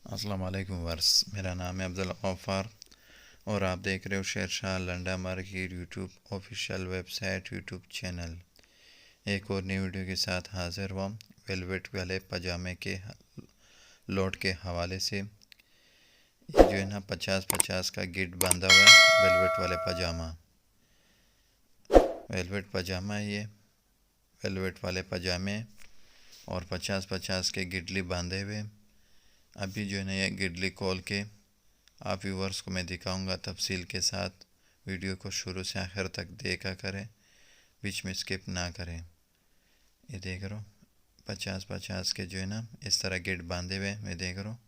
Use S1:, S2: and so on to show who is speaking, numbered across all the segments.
S1: अस्सलाम वालेकुम वर्स। मेरा नाम है अब्दुल गफ्फार और आप देख रहे हो Shershah Landa market YouTube official website YouTube channel. एक और नई वीडियो के साथ हाजिर हुआ वेलवेट वाले पजामे के लोड के हवाले से। ये जो है ना 50-50 का गिट बांधा हुआ है वेलवेट वाले पजामा। वेलवेट पजामा ये वेलवेट वाले पजामे और 50-50 के गिडली बांधे हुए। अभी जो है ना ये गिडली खोल के आप व्यूवर्स को मैं दिखाऊंगा तफसील के साथ। वीडियो को शुरू से आखिर तक देखा करें, बीच में स्किप ना करें। ये देख रहे हो 50-50 के जो है ना इस तरह गिट बांधे हुए। मैं देख रहा हूँ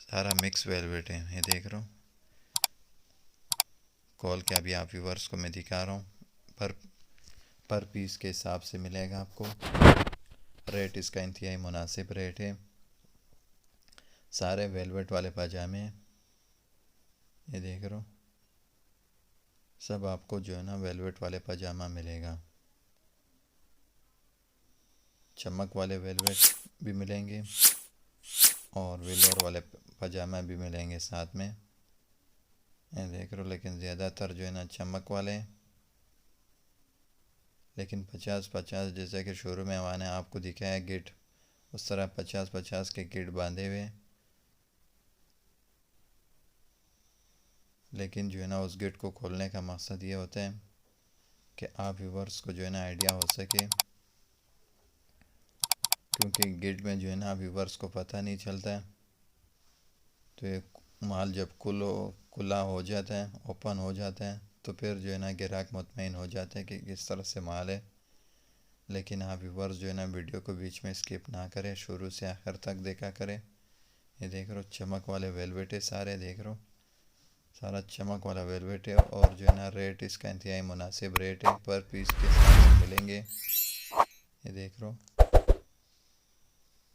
S1: सारा मिक्स वेलवेट है। ये देख रहा हूँ खोल के अभी आप व्यूवर्स को मैं दिखा रहा हूँ। पर पीस के हिसाब से मिलेगा आपको। रेट इसका इंतहाई मुनासिब रेट है। सारे वेलवेट वाले पजामे ये देख रहे हो सब आपको जो है ना वेलवेट वाले पजामा मिलेगा। चमक वाले वेलवेट भी मिलेंगे और वेलोर वाले पजामा भी मिलेंगे साथ में। ये देख रहे हो लेकिन ज़्यादातर जो है ना चमक वाले। लेकिन 50-50 जैसे कि शुरू में मैंने आपको दिखाया गिट, उस तरह 50-50 के गिट बांधे हुए। लेकिन जो है ना उस गिट को खोलने का मकसद ये होता है कि आप व्यूवर्स को जो है ना आइडिया हो सके, क्योंकि गिट में जो है ना व्यूवर्स को पता नहीं चलता है। तो ये माल जब खुला हो जाता है, ओपन हो जाता है, तो फिर जो है ना ग्राहक मुतमईन हो जाते हैं कि किस तरह से माल है। लेकिन आप व्यूवर्स जो है ना वीडियो को बीच में स्किप ना करें, शुरू से आखिर तक देखा करें। ये देख रहे हो चमक वाले वेलवेट है सारे। देख रहे हो सारा चमक वाला वेलवेट है और जो है ना रेट इसका इंतहाई मुनासिब रेट है। पर पीस के साथ मिलेंगे। ये देख रहे हो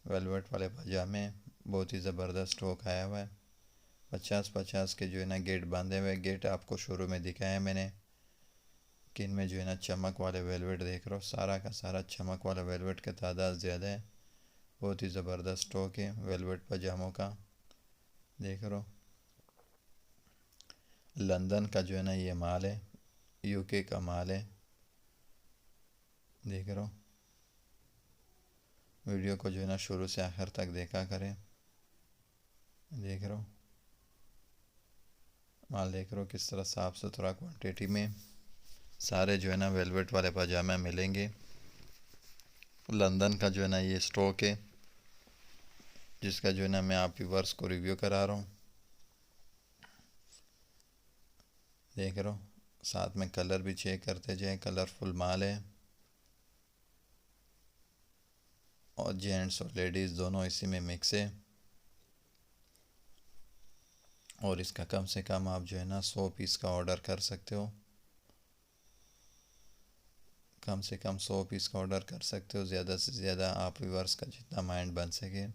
S1: वेलवेट वाले पजामे बहुत ही ज़बरदस्त स्टॉक आया हुआ है। 50-50 के जो है ना गेट बांधे हुए। गेट आपको शुरू में दिखाया मैंने कि इनमें जो है ना चमक वाले वेलवेट देख रहे हो सारा का सारा चमक वाला वेलवेट का तादाद ज़्यादा है। बहुत ही ज़बरदस्त स्टॉक है वेलवेट पजामों का। देख रहे हो लंदन का जो है ना ये माल है, यूके का माल है। देख रहे हो वीडियो को जो है ना शुरू से आखिर तक देखा करें। देख रहे हो माल देख रहे हो किस तरह साफ़ सुथरा क्वांटिटी में सारे जो है ना वेलवेट वाले पजामे मिलेंगे। लंदन का जो है ना ये स्टॉक है जिसका जो है ना मैं आप व्यूवर्स को रिव्यू करा रहा हूँ। देख रहे हो साथ में कलर भी चेक करते जाए, कलरफुल माल है और जेंट्स और लेडीज़ दोनों इसी में मिक्स है। और इसका कम से कम आप जो है ना 100 पीस का ऑर्डर कर सकते हो। कम से कम 100 पीस का ऑर्डर कर सकते हो। ज़्यादा से ज़्यादा आप व्यूवर्स का जितना माइंड बन सके,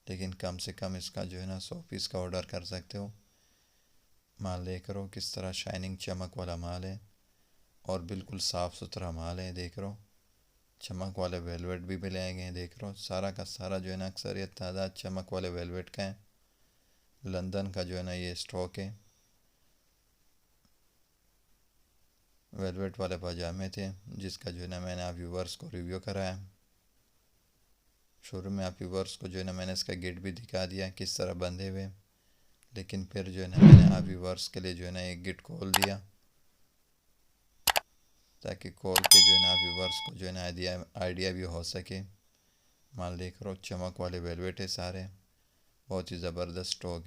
S1: लेकिन कम से कम इसका जो है ना 100 पीस का ऑर्डर कर सकते हो। माल देख रहे हो किस तरह शाइनिंग चमक वाला माल है और बिल्कुल साफ़ सुथरा माल है। देख रहे हो चमक वाले वेलवेट भी मिलेंगे। देख रहे हो सारा का सारा जो है ना अक्सरियत तादाद चमक वाले वेलवेट का है। लंदन का जो है ना ये स्टॉक है। वेलवेट वाले पजामे थे जिसका जो है ना मैंने आप व्यूवर्स को रिव्यू कराया। शुरू में आप व्यूवर्स को जो है ना मैंने इसका गिट भी दिखा दिया किस तरह बंधे हुए। लेकिन फिर जो है ना मैंने आप व्यूवर्स के लिए जो है ना एक गिट खोल दिया ताकि खोल के जो है ना आप व्यूवर्स को जो है ना आइडिया भी हो सके। माल देख रहे हो चमक वाले वेलवेट है सारे। बहुत ही ज़बरदस्त स्टॉक।